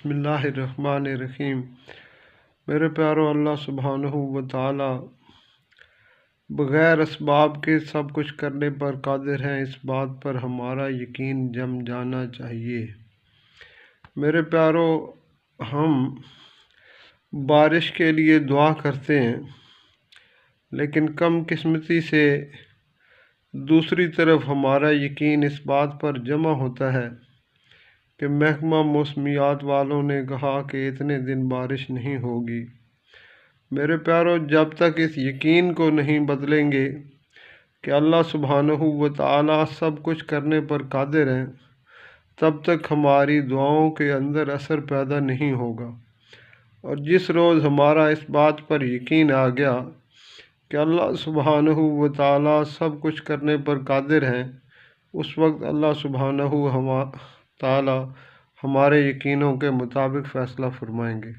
बिस्मिल्लाहिर्रहमानिर्रहीम। मेरे प्यारो, अल्लाह सुब्हानहू व तआला बग़ैर असबाब के सब कुछ करने पर कादिर हैं, इस बात पर हमारा यकीन जम जाना चाहिए। मेरे प्यारो, हम बारिश के लिए दुआ करते हैं, लेकिन कम किस्मती से दूसरी तरफ हमारा यकीन इस बात पर जमा होता है कि महकमा मौसमियात वालों ने कहा कि इतने दिन बारिश नहीं होगी। मेरे प्यारो, जब तक इस यकीन को नहीं बदलेंगे कि अल्लाह सुब्हानहू व तआला सब कुछ करने पर कादिर हैं, तब तक हमारी दुआओं के अंदर असर पैदा नहीं होगा। और जिस रोज़ हमारा इस बात पर यकीन आ गया कि अल्लाह सुब्हानहू व तआला सब कुछ करने पर कादिर हैं, उस वक्त अल्लाह सुब्हानहू तआला हमारे यकीनों के मुताबिक फ़ैसला फरमाएंगे।